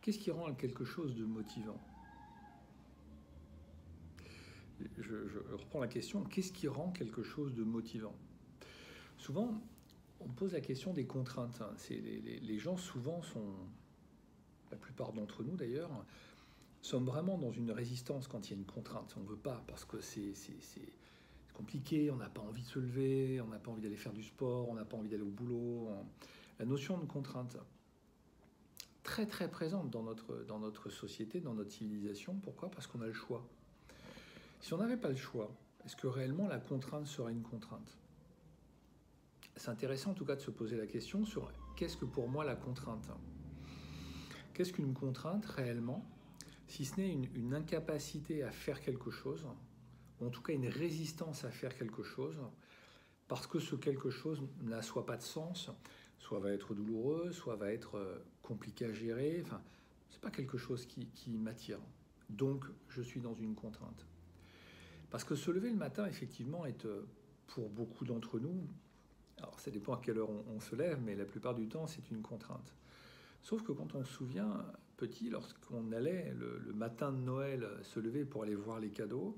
Qu'est-ce qui rend quelque chose de motivant? Je reprends la question, qu'est-ce qui rend quelque chose de motivant? Souvent, on pose la question des contraintes. Les gens souvent sont, la plupart d'entre nous d'ailleurs, sommes vraiment dans une résistance quand il y a une contrainte. On ne veut pas parce que c'est compliqué, on n'a pas envie de se lever, on n'a pas envie d'aller faire du sport, on n'a pas envie d'aller au boulot. La notion de contrainte, très très présente dans notre société, dans notre civilisation. Pourquoi? Parce qu'on a le choix. Si on n'avait pas le choix, est-ce que réellement la contrainte serait une contrainte? C'est intéressant en tout cas de se poser la question sur qu'est-ce que pour moi la contrainte? Qu'est-ce qu'une contrainte réellement, si ce n'est une incapacité à faire quelque chose, ou en tout cas une résistance à faire quelque chose, parce que ce quelque chose n'a soit pas de sens, soit va être douloureux, soit va être compliqué à gérer, enfin, c'est pas quelque chose qui m'attire. Donc, je suis dans une contrainte. Parce que se lever le matin, effectivement, est pour beaucoup d'entre nous, alors ça dépend à quelle heure on se lève, mais la plupart du temps, c'est une contrainte. Sauf que quand on se souvient, petit, lorsqu'on allait le matin de Noël se lever pour aller voir les cadeaux,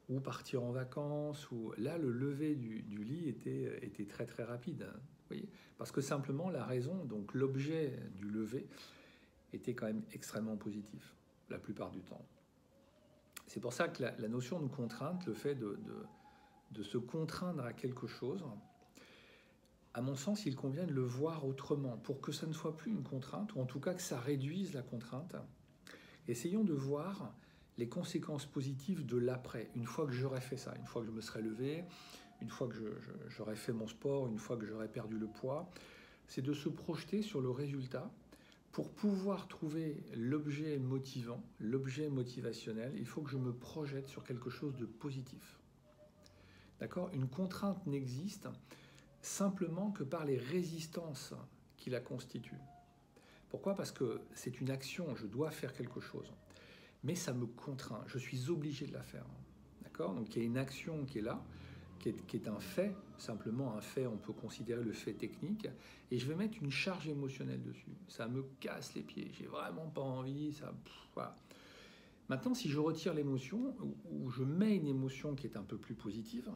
ou partir en vacances, ou là, le lever du lit était très très rapide. Hein, vous voyez, parce que simplement, la raison, donc l'objet du lever, était quand même extrêmement positif, la plupart du temps. C'est pour ça que la notion de contrainte, le fait de se contraindre à quelque chose, à mon sens, il convient de le voir autrement, pour que ça ne soit plus une contrainte, ou en tout cas que ça réduise la contrainte. Essayons de voir les conséquences positives de l'après, une fois que j'aurais fait ça, une fois que je me serais levé, une fois que j'aurais fait mon sport, une fois que j'aurais perdu le poids, c'est de se projeter sur le résultat. Pour pouvoir trouver l'objet motivant, l'objet motivationnel, il faut que je me projette sur quelque chose de positif. D'accord? Une contrainte n'existe simplement que par les résistances qui la constituent. Pourquoi? Parce que c'est une action, je dois faire quelque chose. Mais ça me contraint, je suis obligé de la faire. D'accord? Donc il y a une action qui est là, qui est un fait, simplement un fait, on peut considérer le fait technique, et je vais mettre une charge émotionnelle dessus. Ça me casse les pieds, j'ai vraiment pas envie, voilà. Maintenant, si je retire l'émotion, ou je mets une émotion qui est un peu plus positive,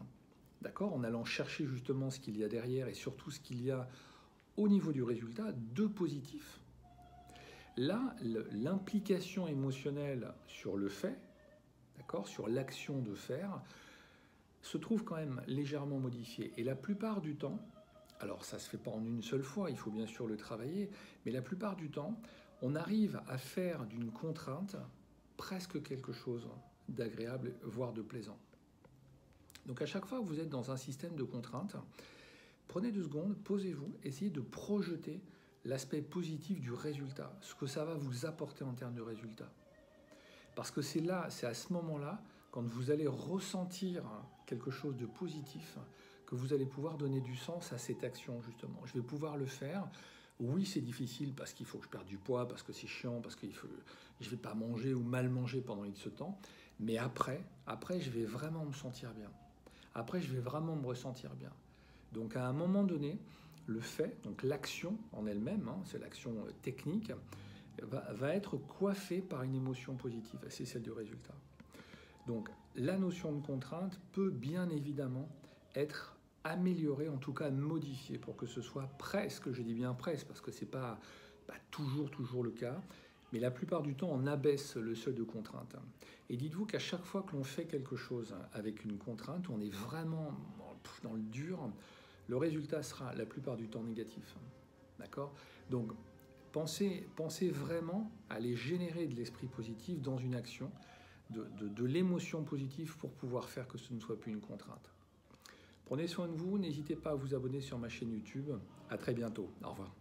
d'accord, en allant chercher justement ce qu'il y a derrière, et surtout ce qu'il y a au niveau du résultat, de positif, là, l'implication émotionnelle sur le fait, d'accord, sur l'action de faire, se trouve quand même légèrement modifiée. Et la plupart du temps, alors ça ne se fait pas en une seule fois, il faut bien sûr le travailler, mais la plupart du temps, on arrive à faire d'une contrainte presque quelque chose d'agréable, voire de plaisant. Donc à chaque fois que vous êtes dans un système de contrainte, prenez 2 secondes, posez-vous, essayez de projeter l'aspect positif du résultat, ce que ça va vous apporter en termes de résultat. Parce que c'est là, c'est à ce moment-là, quand vous allez ressentir quelque chose de positif, que vous allez pouvoir donner du sens à cette action, justement. Je vais pouvoir le faire. Oui, c'est difficile parce qu'il faut que je perde du poids, parce que c'est chiant, parce que je ne vais pas manger ou mal manger pendant X temps. Mais après, je vais vraiment me sentir bien. Après, je vais vraiment me ressentir bien. Donc, à un moment donné, le fait, donc l'action en elle-même, hein, c'est l'action technique, va être coiffée par une émotion positive. C'est celle du résultat. Donc la notion de contrainte peut bien évidemment être améliorée, en tout cas modifiée, pour que ce soit presque, je dis bien presque, parce que ce n'est pas toujours le cas, mais la plupart du temps on abaisse le seuil de contrainte. Et dites-vous qu'à chaque fois que l'on fait quelque chose avec une contrainte, on est vraiment dans le dur, le résultat sera la plupart du temps négatif. D'accord? Donc pensez vraiment à aller générer de l'esprit positif dans une action, de l'émotion positive pour pouvoir faire que ce ne soit plus une contrainte. Prenez soin de vous, n'hésitez pas à vous abonner sur ma chaîne YouTube. À très bientôt. Au revoir.